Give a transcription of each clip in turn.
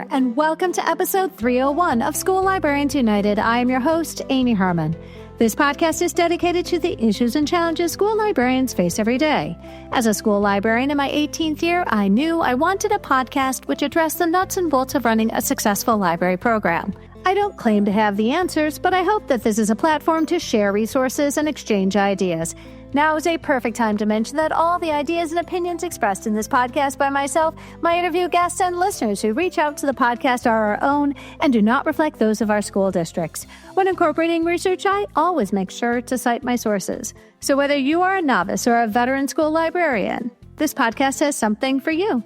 there, and welcome to episode 301 of School Librarians United. I am your host, Amy Herman. This podcast is dedicated to the issues and challenges school librarians face every day. As a school librarian in my 18th year, I knew I wanted a podcast which addressed the nuts and bolts of running a successful library program. I don't claim to have the answers, but I hope that this is a platform to share resources and exchange ideas. Now is a perfect time to mention that all the ideas and opinions expressed in this podcast by myself, my interview guests, and listeners who reach out to the podcast are our own and do not reflect those of our school districts. When incorporating research, I always make sure to cite my sources. So whether you are a novice or a veteran school librarian, this podcast has something for you.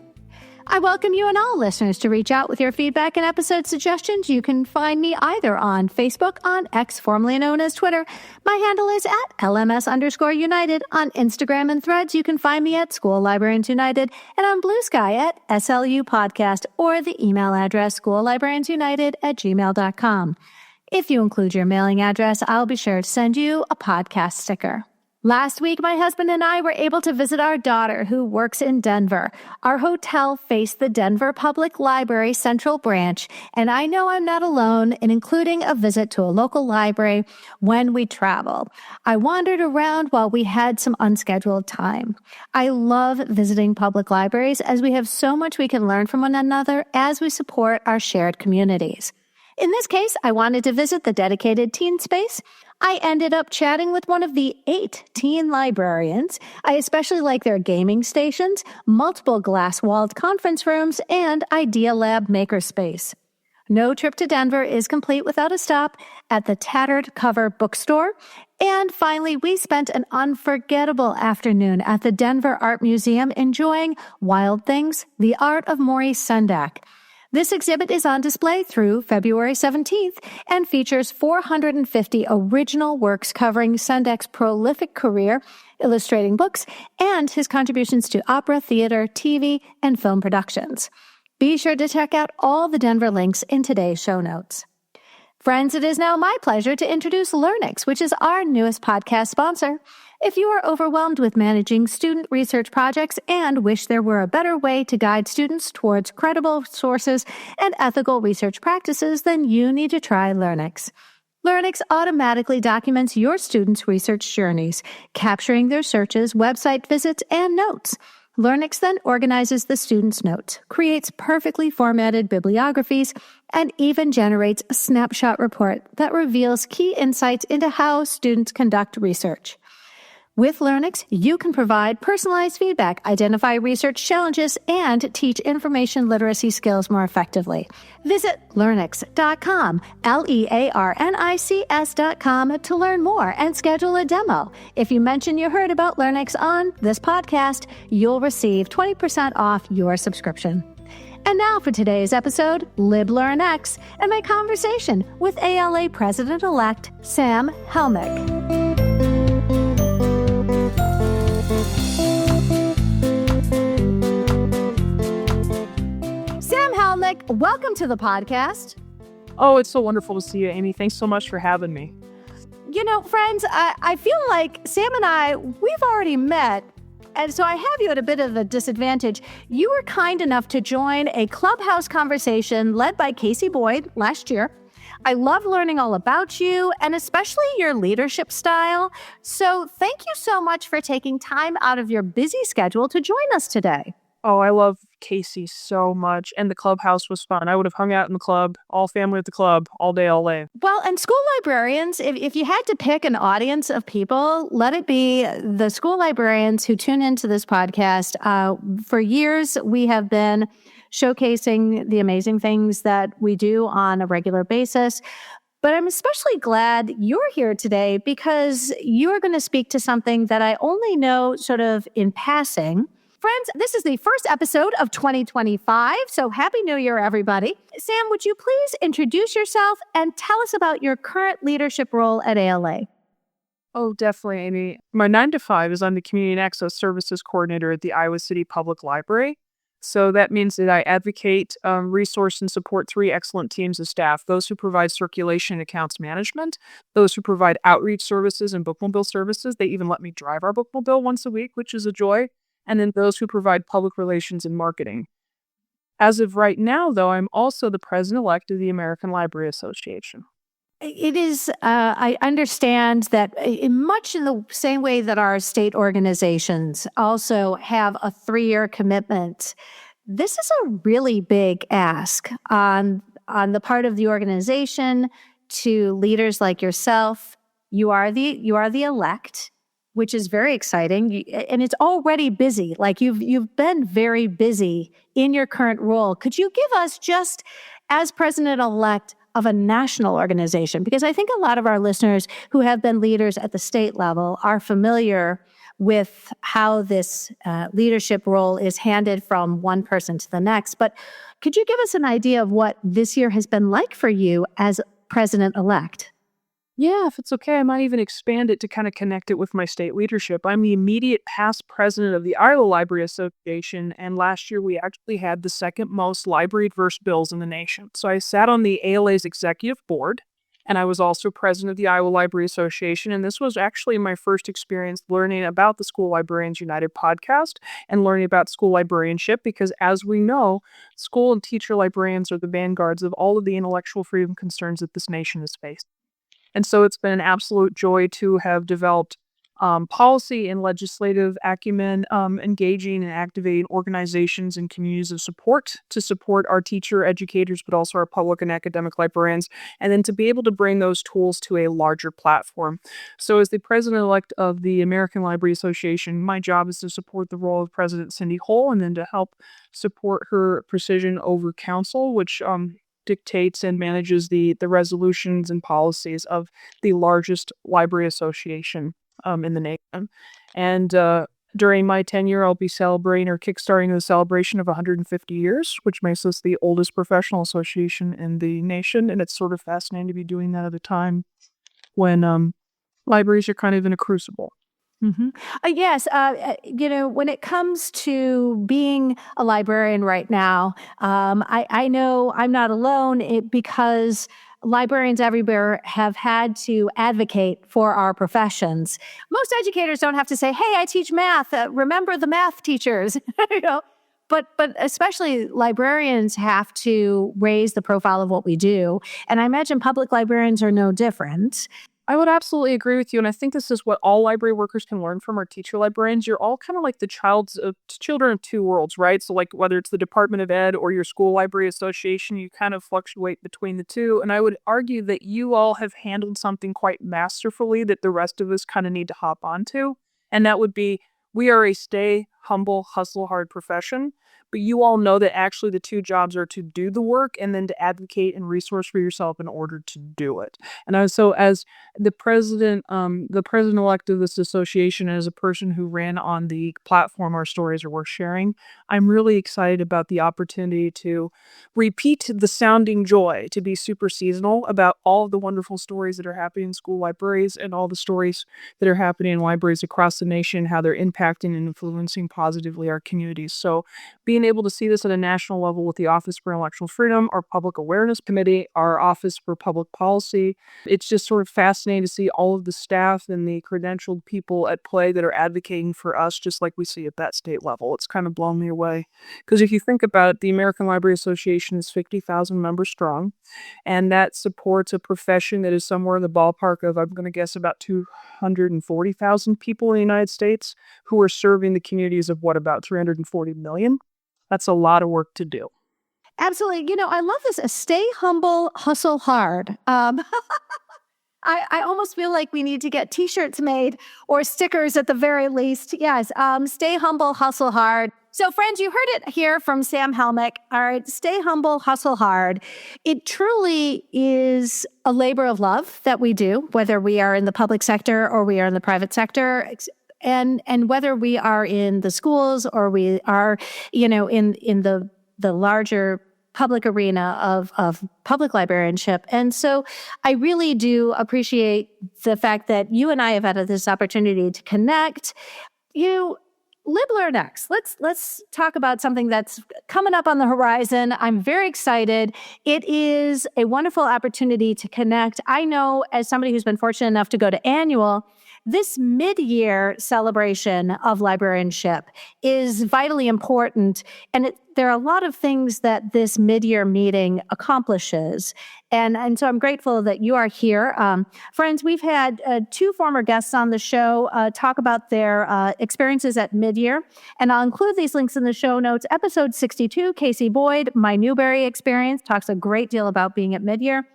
I welcome you and all listeners to reach out with your feedback and episode suggestions. You can find me either on Facebook, on X, formerly known as Twitter. My handle is at LMS_United. On Instagram and Threads, you can find me at School Librarians United, and on Blue Sky at SLU Podcast, or the email address schoollibrariansunited@gmail.com. If you include your mailing address, I'll be sure to send you a podcast sticker. Last week, my husband and I were able to visit our daughter who works in Denver. Our hotel faced the Denver Public Library Central Branch, and I know I'm not alone in including a visit to a local library when we travel. I wandered around while we had some unscheduled time. I love visiting public libraries as we have so much we can learn from one another as we support our shared communities. In this case, I wanted to visit the dedicated teen space. I ended up chatting with one of the 8 teen librarians. I especially like their gaming stations, multiple glass-walled conference rooms, and Idea Lab makerspace. No trip to Denver is complete without a stop at the Tattered cover bookstore. And finally, we spent an unforgettable afternoon at the Denver Art Museum enjoying Wild Things, the Art of Maurice Sendak. This exhibit is on display through February 17th and features 450 original works covering Sendak's prolific career, illustrating books, and his contributions to opera, theater, TV, and film productions. Be sure to check out all the Denver links in today's show notes. Friends, it is now my pleasure to introduce LibLearnX, which is our newest podcast sponsor. If you are overwhelmed with managing student research projects and wish there were a better way to guide students towards credible sources and ethical research practices, then you need to try LibLearnX. LibLearnX automatically documents your students' research journeys, capturing their searches, website visits, and notes. LibLearnX then organizes the students' notes, creates perfectly formatted bibliographies, and even generates a snapshot report that reveals key insights into how students conduct research. With LibLearnX, you can provide personalized feedback, identify research challenges, and teach information literacy skills more effectively. Visit LibLearnX.com, LearnIcs.com, to learn more and schedule a demo. If you mention you heard about LibLearnX on this podcast, you'll receive 20% off your subscription. And now for today's episode, LibLearnX, and my conversation with ALA President-Elect Sam Helmick. Welcome to the podcast. Oh, it's so wonderful to see you, Amy. Thanks so much for having me. You know, friends, I feel like Sam and I, we've already met, and so I have you at a bit of a disadvantage. You were kind enough to join a Clubhouse conversation led by Casey Boyd last year. I love learning all about you, and especially your leadership style. So thank you so much for taking time out of your busy schedule to join us today. Oh, I love Casey so much, and the Clubhouse was fun. I would have hung out in the club, all family at the club, all day, all day. Well, and school librarians, if you had to pick an audience of people, let it be the school librarians who tune into this podcast. For years, we have been showcasing the amazing things that we do on a regular basis. But I'm especially glad you're here today because you're going to speak to something that I only know sort of in passing. Friends, this is the first episode of 2025, so Happy New Year, everybody. Sam, would you please introduce yourself and tell us about your current leadership role at ALA? Oh, definitely, Amy. My 9 to 5 is I'm the Community and Access Services Coordinator at the Iowa City Public Library. So that means that I advocate, resource, and support 3 excellent teams of staff, those who provide circulation and accounts management, those who provide outreach services and bookmobile services. They even let me drive our bookmobile once a week, which is a joy. And then those who provide public relations and marketing. As of right now, though, I'm also the president-elect of the American Library Association. It is, I understand that much in the same way that our state organizations also have a 3-year commitment, this is a really big ask on the part of the organization to leaders like yourself. You are the elect, which is very exciting, and it's already busy. Like you've been very busy in your current role. Could you give us, just as president-elect of a national organization, because I think a lot of our listeners who have been leaders at the state level are familiar with how this leadership role is handed from one person to the next. But could you give us an idea of what this year has been like for you as president-elect? Yeah, if it's okay, I might even expand it to kind of connect it with my state leadership. I'm the immediate past president of the Iowa Library Association, and last year we actually had the second most library-adverse bills in the nation. So I sat on the ALA's executive board, and I was also president of the Iowa Library Association, and this was actually my first experience learning about the School Librarians United podcast and learning about school librarianship, because as we know, school and teacher librarians are the vanguards of all of the intellectual freedom concerns that this nation has faced. And so it's been an absolute joy to have developed policy and legislative acumen, engaging and activating organizations and communities of support to support our teacher educators, but also our public and academic librarians, and then to be able to bring those tools to a larger platform. So as the president-elect of the American Library Association, my job is to support the role of President Cindy Hull, and then to help support her Precision Over Council, which dictates and manages the resolutions and policies of the largest library association in the nation. And during my tenure, I'll be celebrating or kickstarting the celebration of 150 years, which makes us the oldest professional association in the nation. And it's sort of fascinating to be doing that at a time when libraries are kind of in a crucible. Mm-hmm. Yes. When it comes to being a librarian right now, I know I'm not alone because librarians everywhere have had to advocate for our professions. Most educators don't have to say, "Hey, I teach math. Remember the math teachers," you know. But especially librarians have to raise the profile of what we do. And I imagine public librarians are no different. I would absolutely agree with you, and I think this is what all library workers can learn from our teacher librarians. You're all kind of like the children of two worlds, right? So like whether it's the Department of Ed or your school library association, you kind of fluctuate between the two. And I would argue that you all have handled something quite masterfully that the rest of us kind of need to hop onto. And that would be, we are a stay humble, hustle hard profession. But you all know that actually the two jobs are to do the work and then to advocate and resource for yourself in order to do it. And so as the president-elect of this association, as a person who ran on the platform Our Stories Are Worth Sharing, I'm really excited about the opportunity to repeat the sounding joy, to be super seasonal about all of the wonderful stories that are happening in school libraries and all the stories that are happening in libraries across the nation, how they're impacting and influencing positively our communities. So being able to see this at a national level with the Office for Intellectual Freedom, our Public Awareness Committee, our Office for Public Policy, it's just sort of fascinating to see all of the staff and the credentialed people at play that are advocating for us, just like we see at that state level. It's kind of blown me away. Because if you think about it, the American Library Association is 50,000 members strong, and that supports a profession that is somewhere in the ballpark of, I'm going to guess, about 240,000 people in the United States who are serving the communities of about 340 million. That's a lot of work to do. Absolutely. I love this. Stay humble, hustle hard. I almost feel like we need to get T-shirts made or stickers at the very least. Yes. Stay humble, hustle hard. So friends, you heard it here from Sam Helmick. All right. Stay humble, hustle hard. It truly is a labor of love that we do, whether we are in the public sector or we are in the private sector. And whether we are in the schools or we are, in the larger public arena of public librarianship. And so I really do appreciate the fact that you and I have had this opportunity to connect. LibLearnX. Let's talk about something that's coming up on the horizon. I'm very excited. It is a wonderful opportunity to connect. I know, as somebody who's been fortunate enough to go to annual, this mid-year celebration of librarianship is vitally important, and there are a lot of things that this mid-year meeting accomplishes. And so I'm grateful that you are here. Friends, we've had two former guests on the show talk about their experiences at mid-year, and I'll include these links in the show notes. Episode 62, Casey Boyd, My Newbery Experience, talks a great deal about being at mid-year.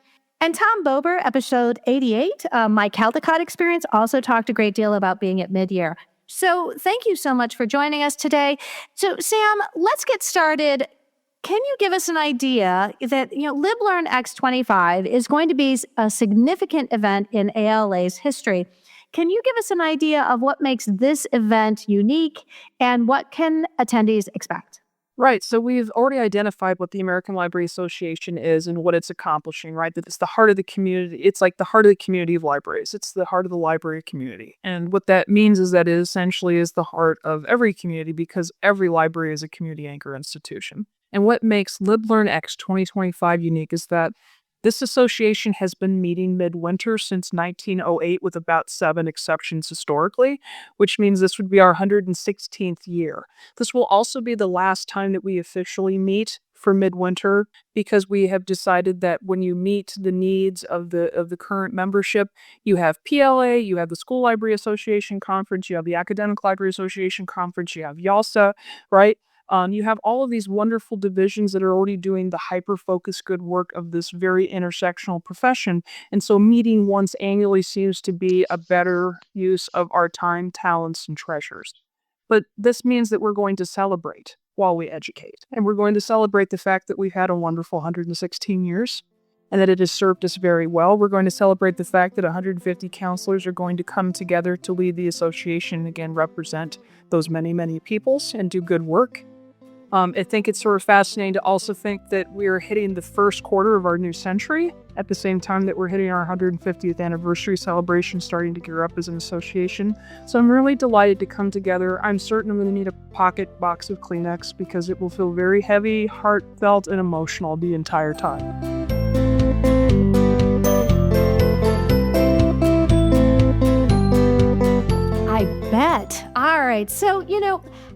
And Tom Bober, episode 88, My Caldecott Experience, also talked a great deal about being at mid-year. So thank you so much for joining us today. So Sam, let's get started. Can you give us an idea that, LibLearnX 25 is going to be a significant event in ALA's history? Can you give us an idea of what makes this event unique and what can attendees expect? Right. So we've already identified what the American Library Association is and what it's accomplishing, right? That it's the heart of the community. It's like the heart of the community of libraries. It's the heart of the library community. And what that means is that it essentially is the heart of every community because every library is a community anchor institution. And what makes LibLearnX 2025 unique is that this association has been meeting midwinter since 1908 with about 7 exceptions historically, which means this would be our 116th year. This will also be the last time that we officially meet for midwinter because we have decided that when you meet the needs of the current membership, you have PLA, you have the School Library Association Conference, you have the Academic Library Association Conference, you have YALSA, right? You have all of these wonderful divisions that are already doing the hyper-focused good work of this very intersectional profession. And so meeting once annually seems to be a better use of our time, talents, and treasures. But this means that we're going to celebrate while we educate. And we're going to celebrate the fact that we've had a wonderful 116 years and that it has served us very well. We're going to celebrate the fact that 150 counselors are going to come together to lead the association and again represent those many, many peoples and do good work. I think it's sort of fascinating to also think that we're hitting the first quarter of our new century at the same time that we're hitting our 150th anniversary celebration, starting to gear up as an association. So I'm really delighted to come together. I'm certain I'm going to need a pocket box of Kleenex because it will feel very heavy, heartfelt, and emotional the entire time. I bet. All right. So,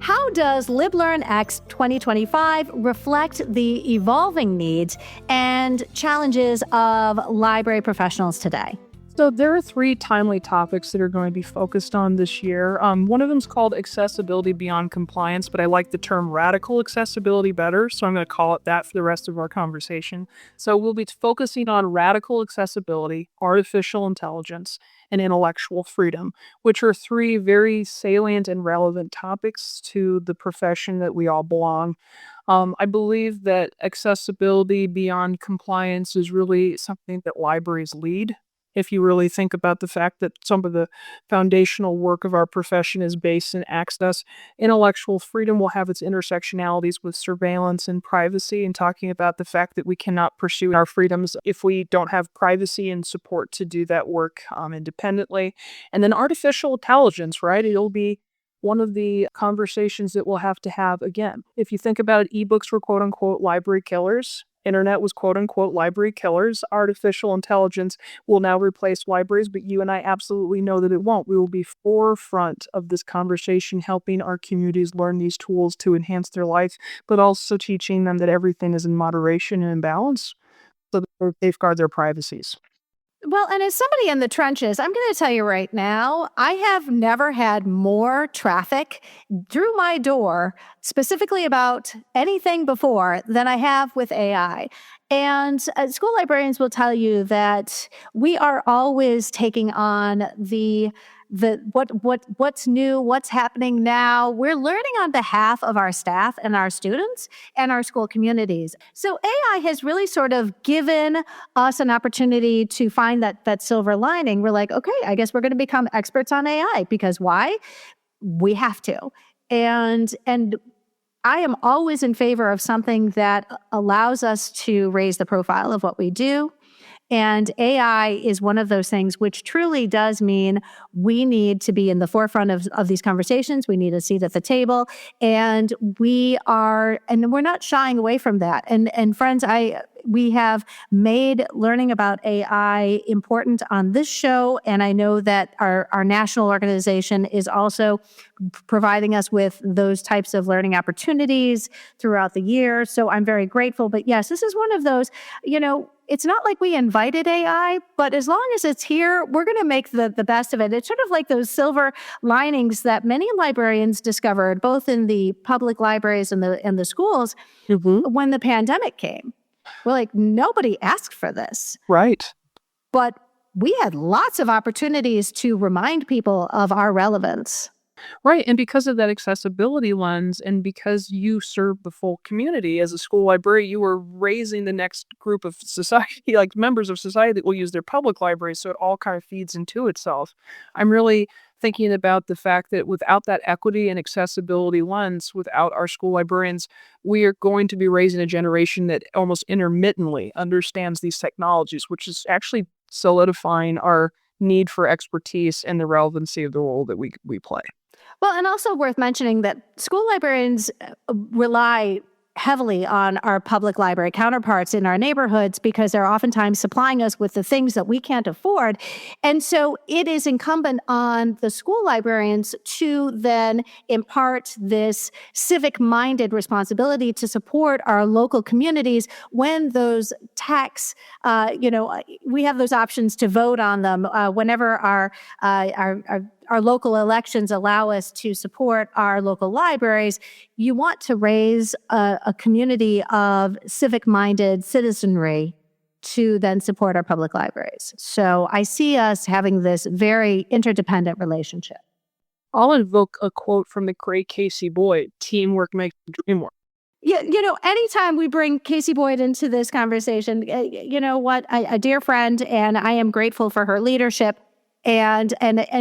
how does LibLearnX 2025 reflect the evolving needs and challenges of library professionals today? So there are 3 timely topics that are going to be focused on this year. One of them is called accessibility beyond compliance, but I like the term radical accessibility better, so I'm going to call it that for the rest of our conversation. So we'll be focusing on radical accessibility, artificial intelligence, and intellectual freedom, which are 3 very salient and relevant topics to the profession that we all belong. I believe that accessibility beyond compliance is really something that libraries lead. If you really think about the fact that some of the foundational work of our profession is based in access, intellectual freedom will have its intersectionalities with surveillance and privacy, and talking about the fact that we cannot pursue our freedoms if we don't have privacy and support to do that work independently. And then artificial intelligence, right? It'll be one of the conversations that we'll have to have again. If you think about it, ebooks were quote unquote library killers. Internet was quote-unquote library killers. Artificial intelligence will now replace libraries, but you and I absolutely know that it won't. We will be forefront of this conversation, helping our communities learn these tools to enhance their life, but also teaching them that everything is in moderation and in balance so that they safeguard their privacies. Well, and as somebody in the trenches, I'm going to tell you right now, I have never had more traffic through my door, specifically about anything before, than I have with AI. And school librarians will tell you that we are always taking on what's new, what's happening now. We're learning on behalf of our staff and our students and our school communities. So AI has really sort of given us an opportunity to find that silver lining. We're like, okay, I guess we're going to become experts on AI because why? We have to. And I am always in favor of something that allows us to raise the profile of what we do And AI is one of those things which truly does mean we need to be in the forefront of these conversations. We need a seat at the table. And we're not shying away from that. And friends, we have made learning about AI important on this show. And I know that our national organization is also providing us with those types of learning opportunities throughout the year. So I'm very grateful. But yes, this is one of those, it's not like we invited AI, but as long as it's here, we're going to make the best of it. It's sort of like those silver linings that many librarians discovered, both in the public libraries and the schools, when the pandemic came. We're like, nobody asked for this. Right. But we had lots of opportunities to remind people of our relevance. Right. And because of that accessibility lens, and because you serve the full community as a school library, you are raising the next group of society, like members of society that will use their public libraries. So it all kind of feeds into itself. I'm really thinking about the fact that without that equity and accessibility lens, without our school librarians, we are going to be raising a generation that almost intermittently understands these technologies, which is actually solidifying our need for expertise and the relevancy of the role that we play. Well, and also worth mentioning that school librarians rely heavily on our public library counterparts in our neighborhoods because they're oftentimes supplying us with the things that we can't afford. And so it is incumbent on the school librarians to then impart this civic-minded responsibility to support our local communities when those tax, we have those options to vote on them whenever our local elections allow us to support our local libraries. You want to raise a community of civic-minded citizenry to then support our public libraries. So I see us having this very interdependent relationship. I'll invoke a quote from the great Casey Boyd: "Teamwork makes the dream work." Yeah, anytime we bring Casey Boyd into this conversation, you know what, a dear friend, and I am grateful for her leadership. And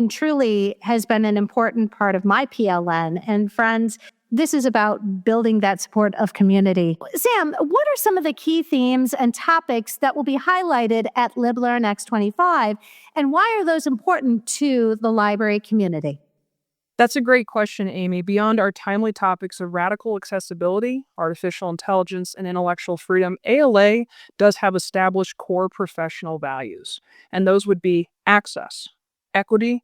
truly has been an important part of my PLN. And friends, this is about building that support of community. Sam, what are some of the key themes and topics that will be highlighted at LibLearnX 25? And why are those important to the library community? That's a great question, Amy. Beyond our timely topics of radical accessibility, artificial intelligence, and intellectual freedom, ALA does have established core professional values. And those would be access, equity,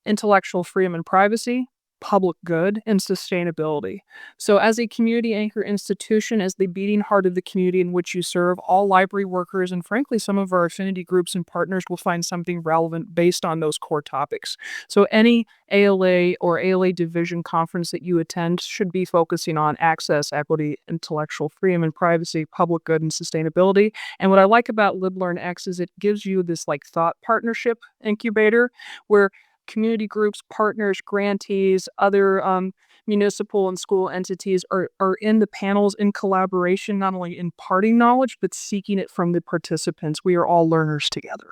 intellectual freedom and privacy, public good, and sustainability. So as a community anchor institution, as the beating heart of the community in which you serve, all library workers and frankly some of our affinity groups and partners will find something relevant based on those core topics. So any ALA or ALA division conference that you attend should be focusing on access, equity, intellectual freedom and privacy, public good, and sustainability. And what I like about LibLearnX is it gives you this thought partnership incubator where community groups, partners, grantees, other municipal and school entities are in the panels in collaboration, not only imparting knowledge, but seeking it from the participants. We are all learners together.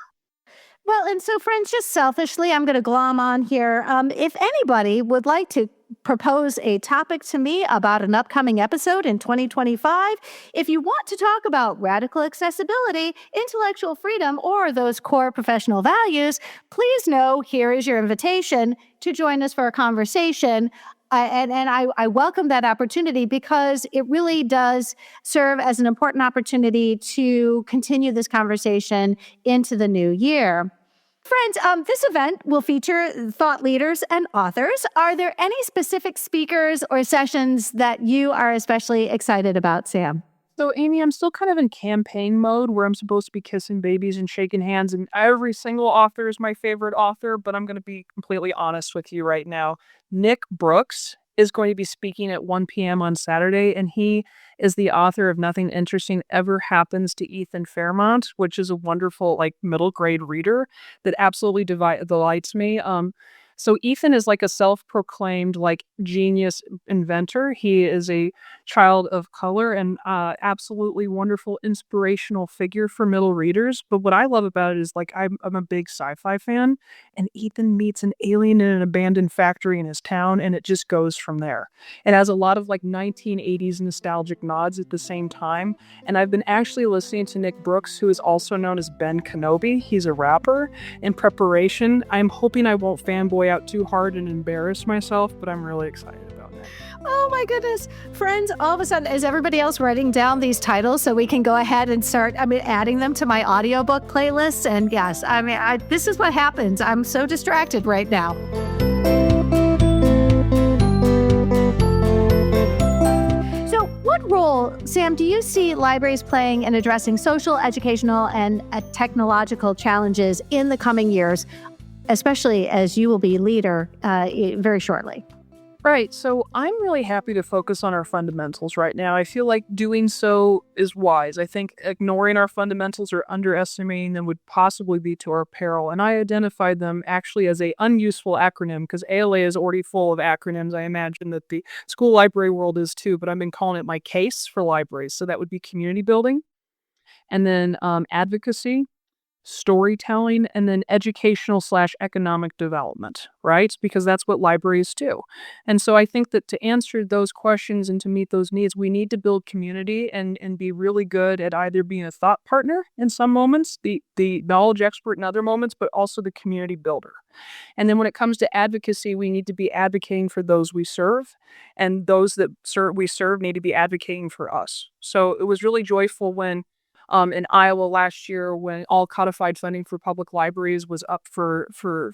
Well, and so friends, just selfishly, I'm going to glom on here. If anybody would like to propose a topic to me about an upcoming episode in 2025, if you want to talk about radical accessibility, intellectual freedom, or those core professional values, please know here is your invitation to join us for a conversation. And I welcome that opportunity because it really does serve as an important opportunity to continue this conversation into the new year. Friends, this event will feature thought leaders and authors. Are there any specific speakers or sessions that you are especially excited about, Sam? So, Amy, I'm still kind of in campaign mode where I'm supposed to be kissing babies and shaking hands, and every single author is my favorite author, but I'm going to be completely honest with you right now. Nick Brooks is going to be speaking at 1 p.m. on Saturday, and he is the author of Nothing Interesting Ever Happens to Ethan Fairmont, which is a wonderful, middle grade reader that absolutely delights me. So Ethan is like a self-proclaimed like genius inventor. He is a child of color and absolutely wonderful inspirational figure for middle readers. But what I love about it is like I'm a big sci-fi fan, and Ethan meets an alien in an abandoned factory in his town, and it just goes from there. It has a lot of like 1980s nostalgic nods at the same time. And I've been actually listening to Nick Brooks, who is also known as Ben Kenobi. He's a rapper. In preparation, I'm hoping I won't fanboy out too hard and embarrass myself, but I'm really excited about it. Oh my goodness. Friends, all of a sudden, is everybody else writing down these titles so we can go ahead and start, adding them to my audiobook playlist? And yes, this is what happens. I'm so distracted right now. So what role, Sam, do you see libraries playing in addressing social, educational, and technological challenges in the coming years, especially as you will be leader very shortly? Right. So I'm really happy to focus on our fundamentals right now. I feel like doing so is wise. I think ignoring our fundamentals or underestimating them would possibly be to our peril. And I identified them actually as a unuseful acronym because ALA is already full of acronyms. I imagine that the school library world is too, but I've been calling it my case for libraries. So that would be community building, and then advocacy, storytelling, and then educational/economic development, right? Because that's what libraries do. And so I think that to answer those questions and to meet those needs, we need to build community and be really good at either being a thought partner in some moments, the knowledge expert in other moments, but also the community builder. And then when it comes to advocacy, we need to be advocating for those we serve, and those that we serve need to be advocating for us. So it was really joyful when in Iowa last year, when all codified funding for public libraries was up for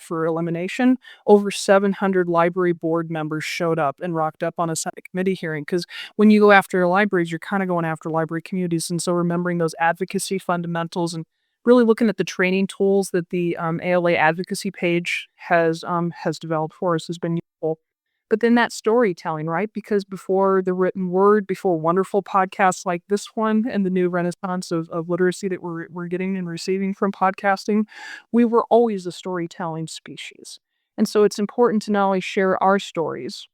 elimination, over 700 library board members showed up and rocked up on a Senate committee hearing. Because when you go after libraries, you're kind of going after library communities. And so remembering those advocacy fundamentals and really looking at the training tools that the ALA advocacy page has developed for us has been useful. But then that storytelling, right? Because before the written word, before wonderful podcasts like this one and the new renaissance of literacy that we're getting and receiving from podcasting, we were always a storytelling species. And so it's important to not only share our stories,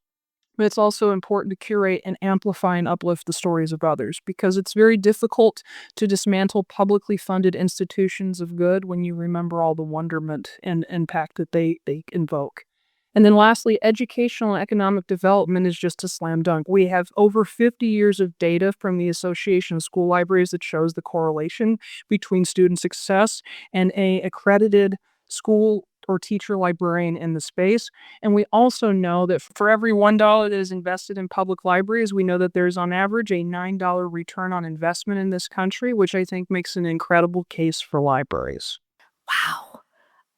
but it's also important to curate and amplify and uplift the stories of others, because it's very difficult to dismantle publicly funded institutions of good when you remember all the wonderment and impact that they invoke. And then lastly, educational and economic development is just a slam dunk. We have over 50 years of data from the Association of School Libraries that shows the correlation between student success and a accredited school or teacher librarian in the space. And we also know that for every $1 that is invested in public libraries, we know that there's on average a $9 return on investment in this country, which I think makes an incredible case for libraries. Wow.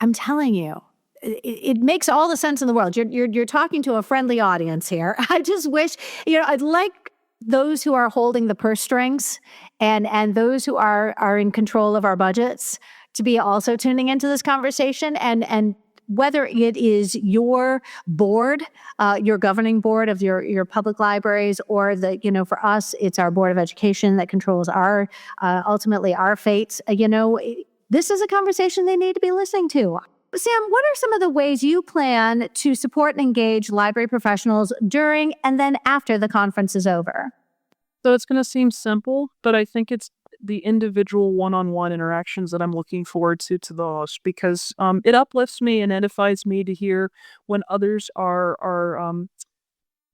I'm telling you. It makes all the sense in the world. You're talking to a friendly audience here. I just wish, I'd like those who are holding the purse strings and those who are in control of our budgets to be also tuning into this conversation. And whether it is your board, your governing board of your public libraries, or for us, it's our Board of Education that controls our ultimately our fates. This is a conversation they need to be listening to. Sam, what are some of the ways you plan to support and engage library professionals during and then after the conference is over? So it's going to seem simple, but I think it's the individual one-on-one interactions that I'm looking forward to the most, because it uplifts me and edifies me to hear when others are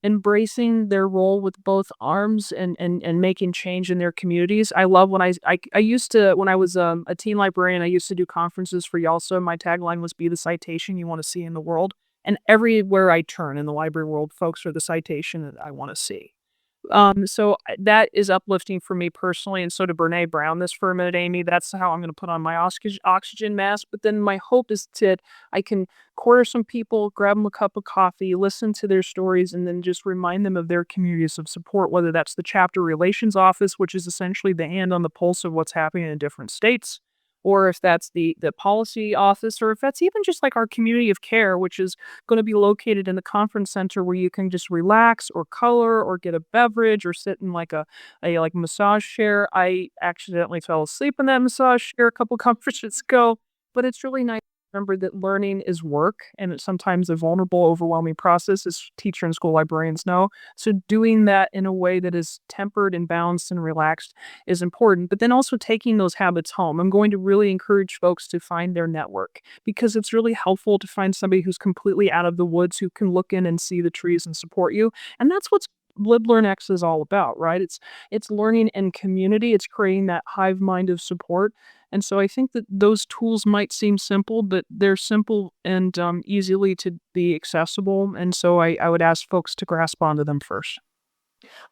embracing their role with both arms and making change in their communities. I love when I used to, when I was a teen librarian, I used to do conferences for YALSA. My tagline was "Be the citation you want to see in the world." And everywhere I turn in the library world, folks are the citation that I want to see. So that is uplifting for me personally, and so to Brene Brown this for a minute, Amy. That's how I'm going to put on my oxygen mask. But then my hope is that I can corner some people, grab them a cup of coffee, listen to their stories, and then just remind them of their communities of support, whether that's the chapter relations office, which is essentially the hand on the pulse of what's happening in different states, or if that's the policy office, or if that's even just like our community of care, which is going to be located in the conference center, where you can just relax or color or get a beverage or sit in like a like massage chair. I accidentally fell asleep in that massage chair a couple conferences ago, but it's really nice remember that learning is work, and it's sometimes a vulnerable, overwhelming process, as teacher and school librarians know. So doing that in a way that is tempered and balanced and relaxed is important. But then also taking those habits home. I'm going to really encourage folks to find their network, because it's really helpful to find somebody who's completely out of the woods, who can look in and see the trees and support you. And that's what LibLearnX is all about, right? It's learning in community. It's creating that hive mind of support. And so I think that those tools might seem simple, but they're simple and easily to be accessible. And so I would ask folks to grasp onto them first.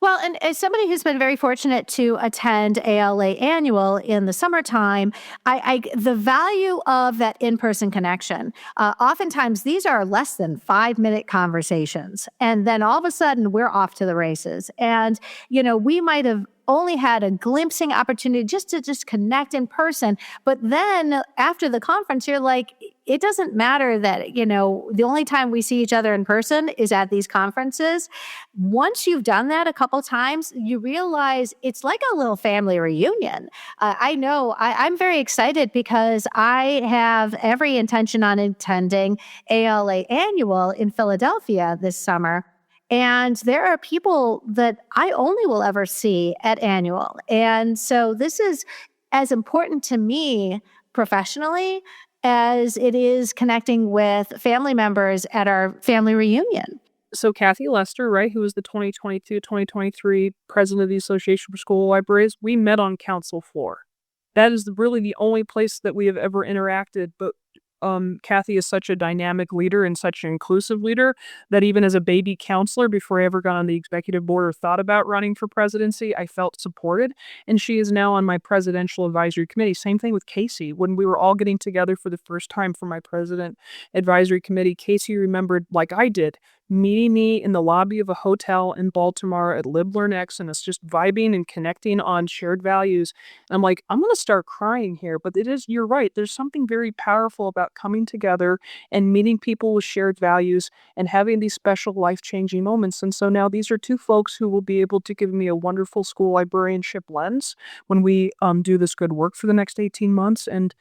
Well, and as somebody who's been very fortunate to attend ALA Annual in the summertime, the value of that in-person connection, oftentimes these are less than 5-minute conversations. And then all of a sudden we're off to the races. And, we might have only had a glimpsing opportunity just to connect in person. But then after the conference, you're like, it doesn't matter that, the only time we see each other in person is at these conferences. Once you've done that a couple times, you realize it's like a little family reunion. I know I'm very excited because I have every intention on attending ALA Annual in Philadelphia this summer. And there are people that I only will ever see at Annual. And so this is as important to me professionally as it is connecting with family members at our family reunion. So Kathy Lester, right, who was the 2022-2023 president of the Association for School Libraries, we met on council floor. That is really the only place that we have ever interacted, but Kathy is such a dynamic leader and such an inclusive leader that even as a baby counselor, before I ever got on the executive board or thought about running for presidency, I felt supported. And she is now on my presidential advisory committee. Same thing with Casey. When we were all getting together for the first time for my president advisory committee, Casey remembered, like I did, meeting me in the lobby of a hotel in Baltimore at LibLearnX, and us just vibing and connecting on shared values. And I'm like, I'm going to start crying here, but you're right. There's something very powerful about coming together and meeting people with shared values and having these special life-changing moments. And so now these are two folks who will be able to give me a wonderful school librarianship lens when we do this good work for the next 18 months. And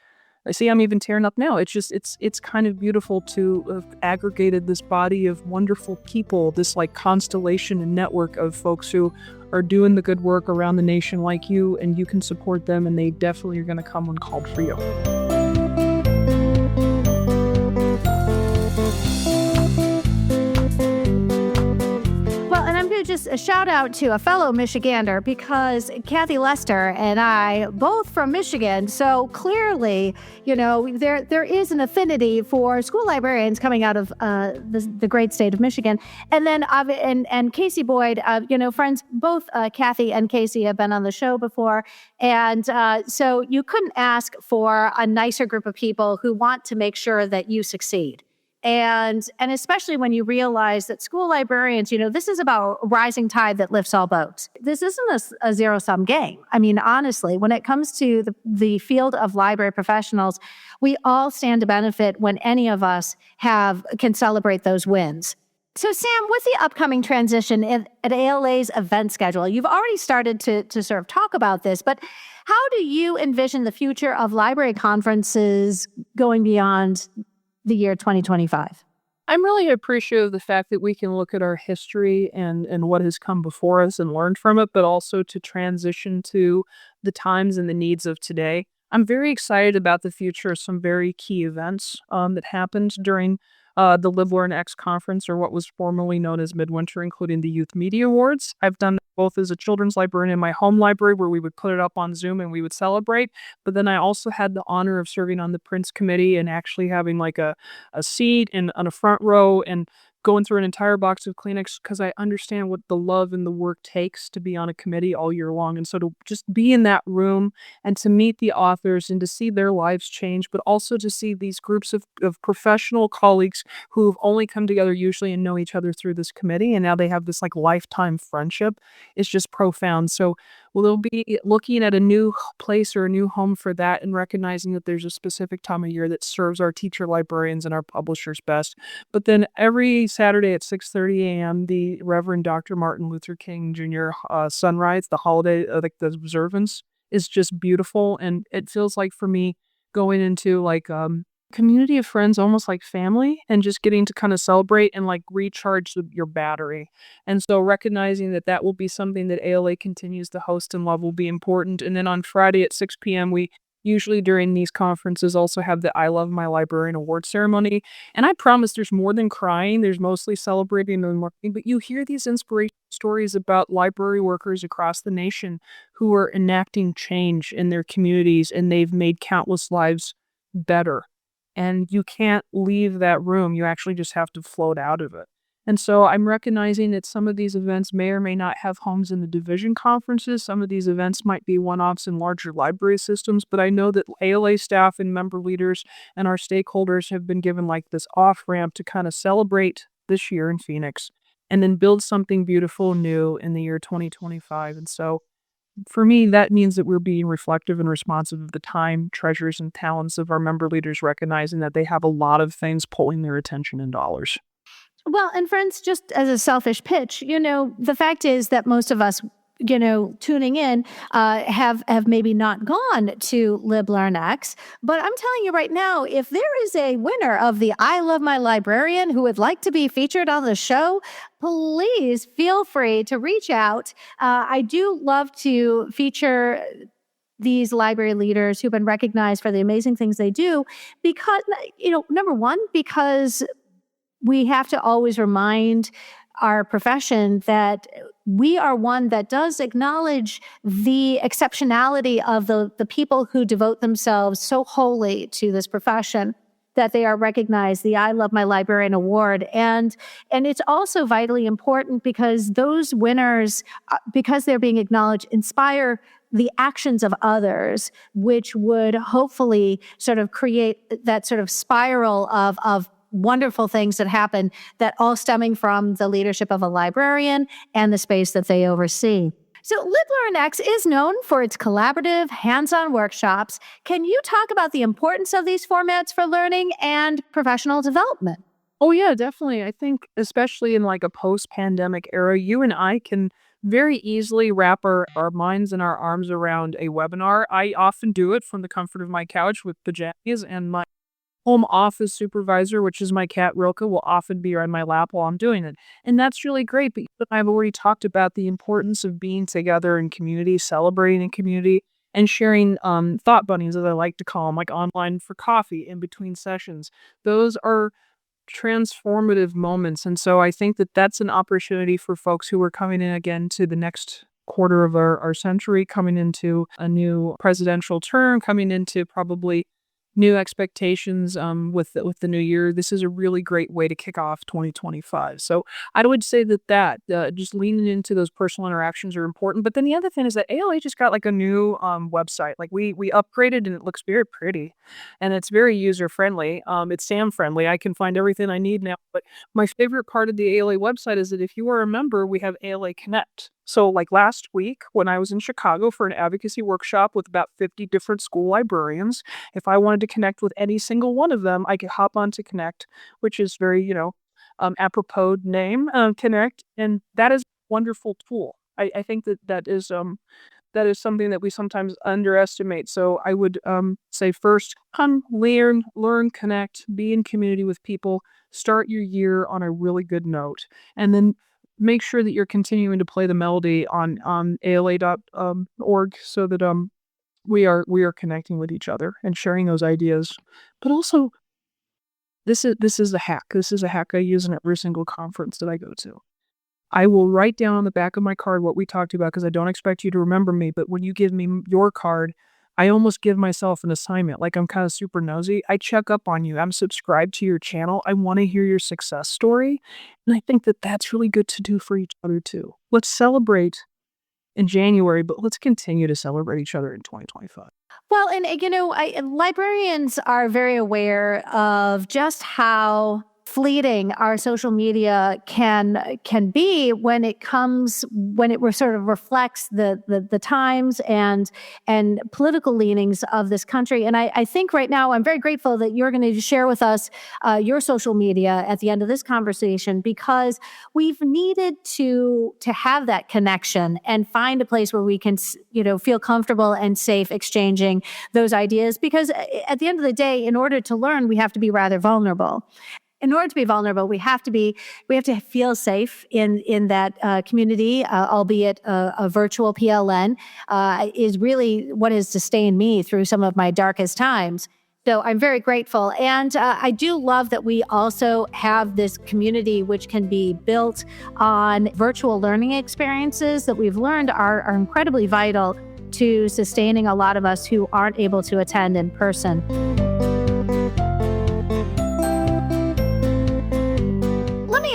I see I'm even tearing up now. It's kind of beautiful to have aggregated this body of wonderful people, this like constellation and network of folks who are doing the good work around the nation like you, and you can support them, and they definitely are going to come when called for you. Just a shout out to a fellow Michigander, because Kathy Lester and I both from Michigan. So clearly, there is an affinity for school librarians coming out of the great state of Michigan. And then and Casey Boyd, friends, both Kathy and Casey have been on the show before. And so you couldn't ask for a nicer group of people who want to make sure that you succeed. And especially when you realize that school librarians, this is about rising tide that lifts all boats. This isn't a zero-sum game. I mean, honestly, when it comes to the field of library professionals, we all stand to benefit when any of us can celebrate those wins. So, Sam, with the upcoming transition at ALA's event schedule, you've already started to sort of talk about this, but how do you envision the future of library conferences going beyond the year 2025? I'm really appreciative of the fact that we can look at our history and what has come before us and learn from it, but also to transition to the times and the needs of today. I'm very excited about the future of some very key events that happened during the LibLearnX conference, or what was formerly known as Midwinter, including the Youth Media Awards. I've done that both as a children's librarian in my home library, where we would put it up on Zoom and we would celebrate. But then I also had the honor of serving on the Prince Committee and actually having like a seat on a front row and going through an entire box of Kleenex, because I understand what the love and the work takes to be on a committee all year long. And so to just be in that room and to meet the authors and to see their lives change, but also to see these groups of professional colleagues who have only come together usually and know each other through this committee, and now they have this like lifetime friendship, is just profound. So we'll be looking at a new place or a new home for that, and recognizing that there's a specific time of year that serves our teacher librarians and our publishers best. But then every Saturday at 6:30 a.m., the Reverend Dr. Martin Luther King Jr. Sunrise, the holiday, the observance, is just beautiful. And it feels like for me going into like community of friends, almost like family, and just getting to kind of celebrate and like recharge your battery. And so recognizing that that will be something that ALA continues to host and love will be important. And then on Friday at 6 p.m., we usually during these conferences also have the I Love My Librarian award ceremony. And I promise there's more than crying. There's mostly celebrating and marketing, but you hear these inspirational stories about library workers across the nation who are enacting change in their communities, and they've made countless lives better. And you can't leave that room. You actually just have to float out of it. And so I'm recognizing that some of these events may or may not have homes in the division conferences. Some of these events might be one-offs in larger library systems, but I know that ALA staff and member leaders and our stakeholders have been given like this off-ramp to kind of celebrate this year in Phoenix and then build something beautiful new in the year 2025. And so for me, that means that we're being reflective and responsive of the time, treasures, and talents of our member leaders, recognizing that they have a lot of things pulling their attention and dollars. Well, and friends, just as a selfish pitch, the fact is that most of us, tuning in, have maybe not gone to LibLearnX. But I'm telling you right now, if there is a winner of the I Love My Librarian who would like to be featured on the show, please feel free to reach out. I do love to feature these library leaders who've been recognized for the amazing things they do because, number one, because we have to always remind our profession that we are one that does acknowledge the exceptionality of the people who devote themselves so wholly to this profession, that they are recognized, the I Love My Librarian Award. And it's also vitally important because those winners, because they're being acknowledged, inspire the actions of others, which would hopefully sort of create that sort of spiral of wonderful things that happen, that all stemming from the leadership of a librarian and the space that they oversee. So LibLearnX is known for its collaborative, hands-on workshops. Can you talk about the importance of these formats for learning and professional development? Oh, yeah, definitely. I think especially in like a post-pandemic era, you and I can very easily wrap our minds and our arms around a webinar. I often do it from the comfort of my couch with pajamas, and my home office supervisor, which is my cat Rilke, will often be on my lap while I'm doing it. And that's really great. But you and I have already talked about the importance of being together in community, celebrating in community, and sharing thought bunnies, as I like to call them, like online for coffee in between sessions. Those are transformative moments. And so I think that that's an opportunity for folks who are coming in again to the next quarter of our century, coming into a new presidential term, coming into probably new expectations with the new year. This is a really great way to kick off 2025. So I would say that just leaning into those personal interactions are important. But then the other thing is that ALA just got like a new website. Like we upgraded and it looks very pretty, and it's very user friendly. It's Sam friendly. I can find everything I need now. But my favorite part of the ALA website is that if you are a member, we have ALA Connect. So like last week when I was in Chicago for an advocacy workshop with about 50 different school librarians, if I wanted to connect with any single one of them, I could hop on to Connect, which is very, apropos name, Connect. And that is a wonderful tool. I think that is something that we sometimes underestimate. So I would say first, come learn, connect, be in community with people, start your year on a really good note, and then make sure that you're continuing to play the melody on ala.org so that we are connecting with each other and sharing those ideas. But also, this is a hack. This is a hack I use in every single conference that I go to. I will write down on the back of my card what we talked about because I don't expect you to remember me. But when you give me your card, I almost give myself an assignment. Like I'm kind of super nosy. I check up on you. I'm subscribed to your channel. I want to hear your success story. And I think that that's really good to do for each other too. Let's celebrate in January, but let's continue to celebrate each other in 2025. Well, and librarians are very aware of just how fleeting our social media can be when it sort of reflects the times and political leanings of this country. And I think right now I'm very grateful that you're going to share with us your social media at the end of this conversation, because we've needed to have that connection and find a place where we can feel comfortable and safe exchanging those ideas, because at the end of the day, in order to learn, we have to be rather vulnerable. In order to be vulnerable, we have to feel safe in that community, albeit a virtual PLN, is really what has sustained me through some of my darkest times. So I'm very grateful. And I do love that we also have this community which can be built on virtual learning experiences that we've learned are incredibly vital to sustaining a lot of us who aren't able to attend in person.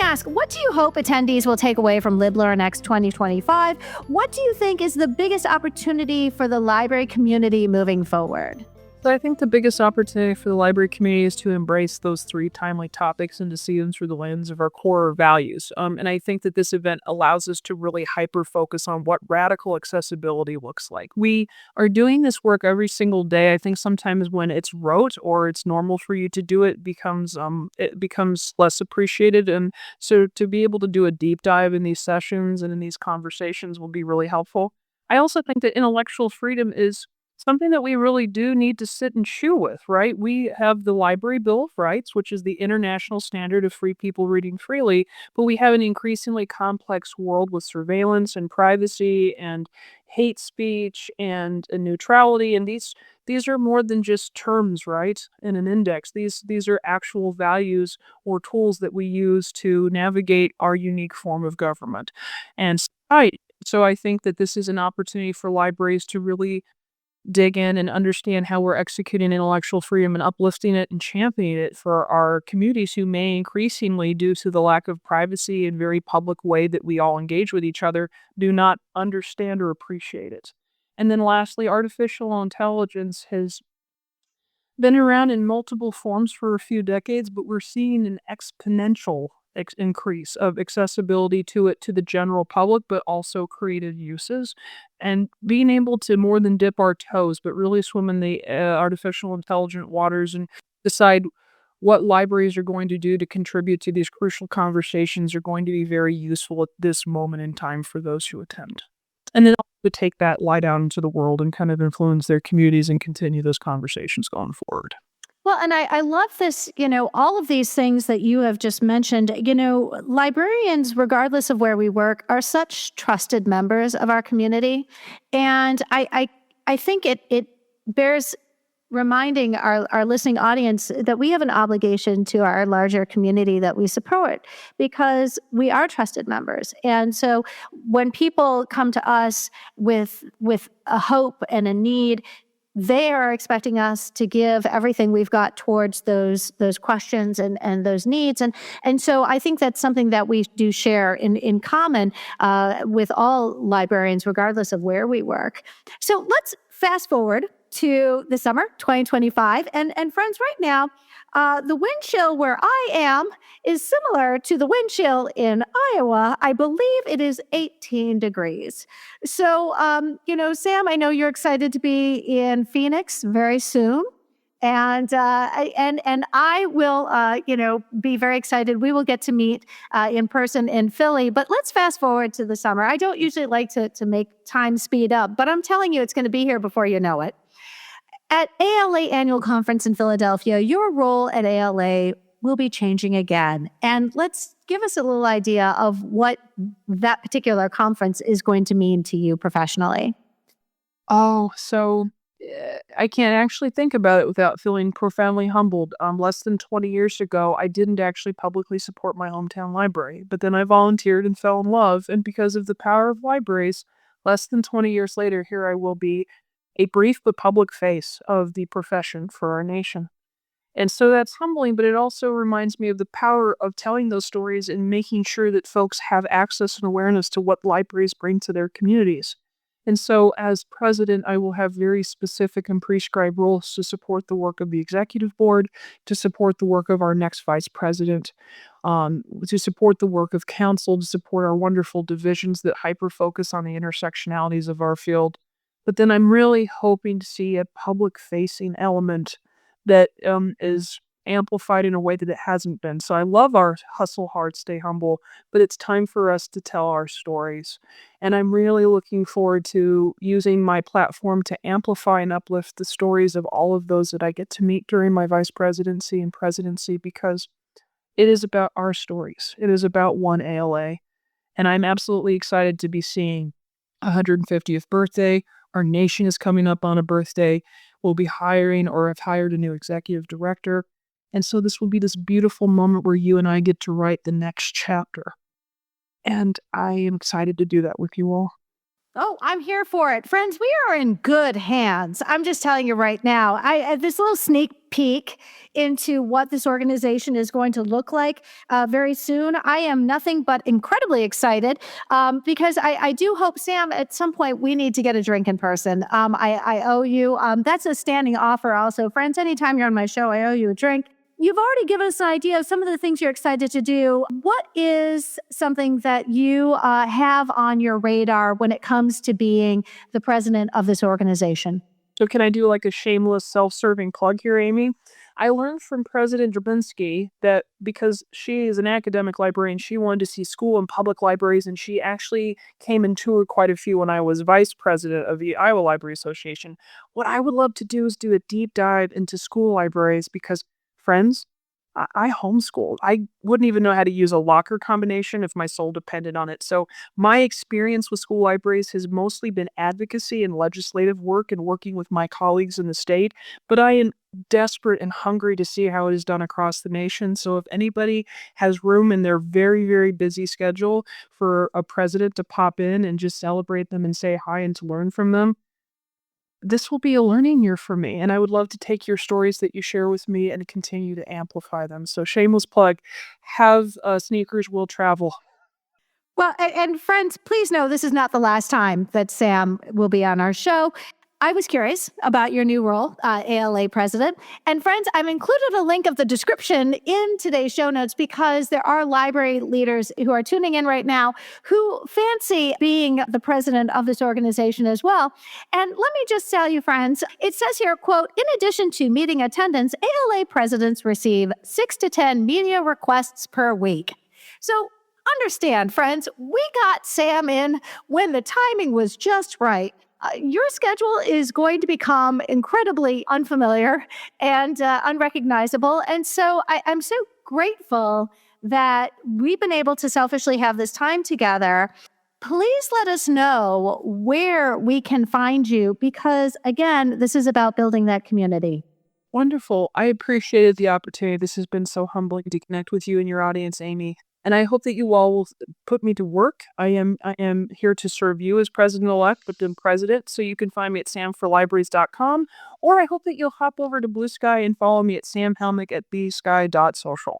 Ask, what do you hope attendees will take away from LibLearnX 2025? What do you think is the biggest opportunity for the library community moving forward? So I think the biggest opportunity for the library community is to embrace those three timely topics and to see them through the lens of our core values. And I think that this event allows us to really hyper-focus on what radical accessibility looks like. We are doing this work every single day. I think sometimes when it's rote or it's normal for you to do it, it becomes less appreciated. And so to be able to do a deep dive in these sessions and in these conversations will be really helpful. I also think that intellectual freedom is something that we really do need to sit and chew with, right? We have the Library Bill of Rights, which is the international standard of free people reading freely, but we have an increasingly complex world with surveillance and privacy and hate speech and neutrality, and these are more than just terms, right? In an index, these are actual values or tools that we use to navigate our unique form of government. And so I think that this is an opportunity for libraries to really dig in and understand how we're executing intellectual freedom and uplifting it and championing it for our communities who may increasingly, due to the lack of privacy and very public way that we all engage with each other, do not understand or appreciate it. And then lastly, artificial intelligence has been around in multiple forms for a few decades, but we're seeing an exponential increase of accessibility to it to the general public, but also creative uses. And being able to more than dip our toes, but really swim in the artificial intelligent waters and decide what libraries are going to do to contribute to these crucial conversations are going to be very useful at this moment in time for those who attend. And then also take that light out into the world and kind of influence their communities and continue those conversations going forward. Well, and I love this, all of these things that you have just mentioned. Librarians, regardless of where we work, are such trusted members of our community. And I think it bears reminding our listening audience that we have an obligation to our larger community that we support, because we are trusted members. And so when people come to us with a hope and a need, they are expecting us to give everything we've got towards those questions and those needs. And so I think that's something that we do share in common with all librarians, regardless of where we work. So let's fast forward to the summer 2025. And friends, right now, the wind chill where I am is similar to the wind chill in Iowa. I believe it is 18 degrees. So, Sam, I know you're excited to be in Phoenix very soon. And I will, be very excited. We will get to meet in person in Philly. But let's fast forward to the summer. I don't usually like to make time speed up, but I'm telling you, it's going to be here before you know it. At ALA Annual Conference in Philadelphia, your role at ALA will be changing again. And let's give us a little idea of what that particular conference is going to mean to you professionally. Oh, so I can't actually think about it without feeling profoundly humbled. Less than 20 years ago, I didn't actually publicly support my hometown library, but then I volunteered and fell in love. And because of the power of libraries, less than 20 years later, here I will be, a brief but public face of the profession for our nation. And so that's humbling, but it also reminds me of the power of telling those stories and making sure that folks have access and awareness to what libraries bring to their communities. And so as president, I will have very specific and prescribed roles to support the work of the executive board, to support the work of our next vice president, to support the work of council, to support our wonderful divisions that hyper-focus on the intersectionalities of our field. But then I'm really hoping to see a public-facing element that is amplified in a way that it hasn't been. So I love our hustle hard, stay humble, but it's time for us to tell our stories. And I'm really looking forward to using my platform to amplify and uplift the stories of all of those that I get to meet during my vice presidency and presidency, because it is about our stories. It is about one ALA. And I'm absolutely excited to be seeing 150th birthday. Our nation is coming up on a birthday. We'll be hiring or have hired a new executive director. And so this will be this beautiful moment where you and I get to write the next chapter. And I am excited to do that with you all. Oh, I'm here for it. Friends, we are in good hands. I'm just telling you right now. This little sneak peek into what this organization is going to look like very soon. I am nothing but incredibly excited because I do hope, Sam, at some point we need to get a drink in person. I owe you. That's a standing offer also. Friends, anytime you're on my show, I owe you a drink. You've already given us an idea of some of the things you're excited to do. What is something that you have on your radar when it comes to being the president of this organization? So can I do like a shameless self-serving plug here, Amy? I learned from President Drabinski that because she is an academic librarian, she wanted to see school and public libraries, and she actually came and toured quite a few when I was vice president of the Iowa Library Association. What I would love to do is do a deep dive into school libraries because, friends, I homeschooled. I wouldn't even know how to use a locker combination if my soul depended on it. So my experience with school libraries has mostly been advocacy and legislative work and working with my colleagues in the state. But I am desperate and hungry to see how it is done across the nation. So if anybody has room in their very, very busy schedule for a president to pop in and just celebrate them and say hi and to learn from them, this will be a learning year for me, and I would love to take your stories that you share with me and continue to amplify them. So shameless plug, have sneakers will travel. Well, and friends, please know this is not the last time that Sam will be on our show. I was curious about your new role, ALA president. And friends, I've included a link of the description in today's show notes because there are library leaders who are tuning in right now who fancy being the president of this organization as well. And let me just tell you, friends, it says here, quote, in addition to meeting attendance, ALA presidents receive 6 to 10 media requests per week. So understand, friends, we got Sam in when the timing was just right. Your schedule is going to become incredibly unfamiliar and unrecognizable. And so I'm so grateful that we've been able to selfishly have this time together. Please let us know where we can find you because, again, this is about building that community. Wonderful. I appreciated the opportunity. This has been so humbling to connect with you and your audience, Amy. And I hope that you all will put me to work. I am here to serve you as president-elect, but then president. So you can find me at samforlibraries.com, or I hope that you'll hop over to Blue Sky and follow me at samhelmick@bsky.social.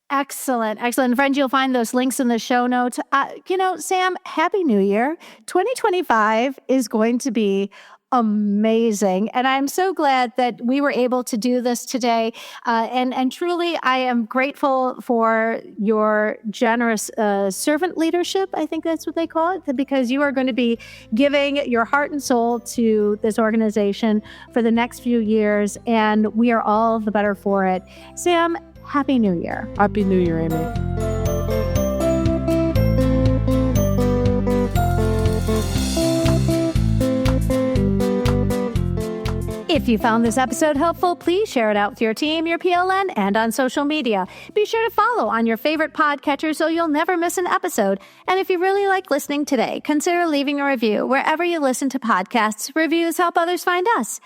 Excellent. Excellent. Friends, you'll find those links in the show notes. Sam, Happy New Year. 2025 is going to be amazing. And I'm so glad that we were able to do this today. And truly, I am grateful for your generous servant leadership. I think that's what they call it, because you are going to be giving your heart and soul to this organization for the next few years. And we are all the better for it. Sam, Happy New Year. Happy New Year, Amy. If you found this episode helpful, please share it out with your team, your PLN, and on social media. Be sure to follow on your favorite podcatcher so you'll never miss an episode. And if you really like listening today, consider leaving a review wherever you listen to podcasts. Reviews help others find us.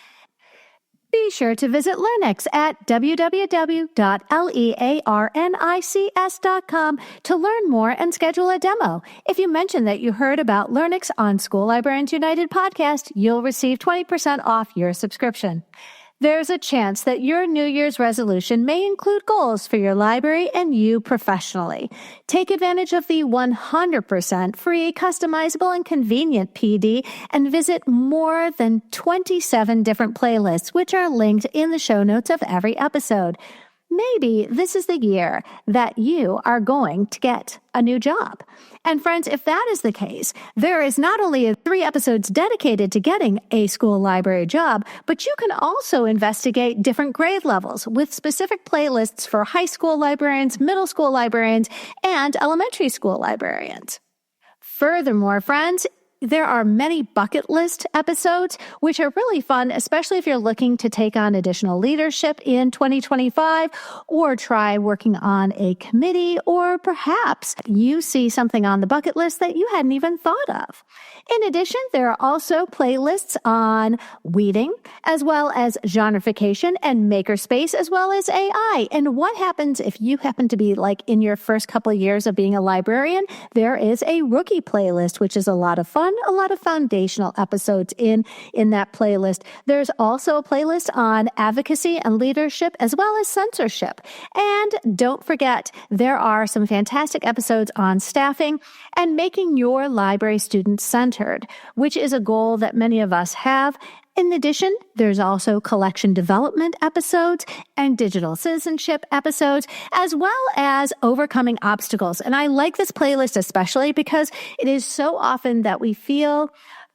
Be sure to visit LearnX at www.learnics.com to learn more and schedule a demo. If you mention that you heard about LearnX on School Librarians United podcast, you'll receive 20% off your subscription. There's a chance that your New Year's resolution may include goals for your library and you professionally. Take advantage of the 100% free, customizable, and convenient PD and visit more than 27 different playlists, which are linked in the show notes of every episode. Maybe this is the year that you are going to get a new job. And friends, if that is the case, there is not only 3 episodes dedicated to getting a school library job, but you can also investigate different grade levels with specific playlists for high school librarians, middle school librarians, and elementary school librarians. Furthermore, friends, there are many bucket list episodes, which are really fun, especially if you're looking to take on additional leadership in 2025 or try working on a committee, or perhaps you see something on the bucket list that you hadn't even thought of. In addition, there are also playlists on weeding, as well as genreification and makerspace, as well as AI. And what happens if you happen to be like in your first couple of years of being a librarian? There is a rookie playlist, which is a lot of fun, a lot of foundational episodes in that playlist. There's also a playlist on advocacy and leadership, as well as censorship. And don't forget, there are some fantastic episodes on staffing and making your library student-centered, which is a goal that many of us have. In addition, there's also collection development episodes and digital citizenship episodes, as well as overcoming obstacles. And I like this playlist especially because it is so often that we feel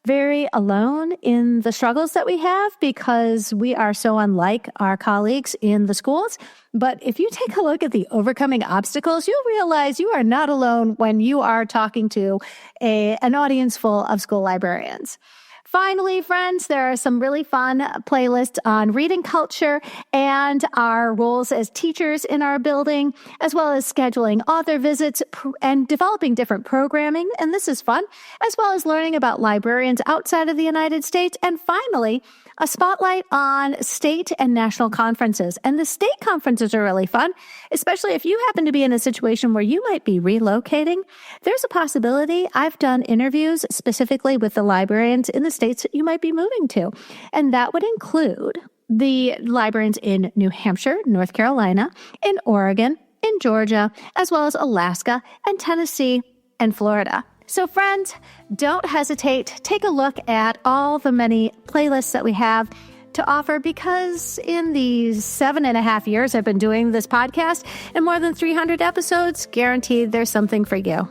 very alone in the struggles that we have because we are so unlike our colleagues in the schools. But if you take a look at the overcoming obstacles, you'll realize you are not alone when you are talking to an audience full of school librarians. Finally, friends, there are some really fun playlists on reading culture and our roles as teachers in our building, as well as scheduling author visits and developing different programming. And this is fun, as well as learning about librarians outside of the United States. And finally, a spotlight on state and national conferences. And the state conferences are really fun, especially if you happen to be in a situation where you might be relocating. There's a possibility. I've done interviews specifically with the librarians in the states that you might be moving to. And that would include the librarians in New Hampshire, North Carolina, in Oregon, in Georgia, as well as Alaska and Tennessee and Florida. So friends, don't hesitate. Take a look at all the many playlists that we have to offer, because in the 7.5 years I've been doing this podcast and more than 300 episodes, guaranteed there's something for you.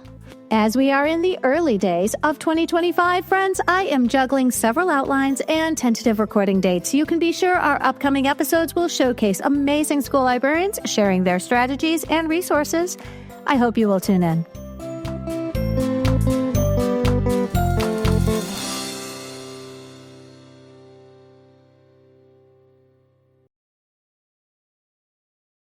As we are in the early days of 2025, friends, I am juggling several outlines and tentative recording dates. You can be sure our upcoming episodes will showcase amazing school librarians sharing their strategies and resources. I hope you will tune in.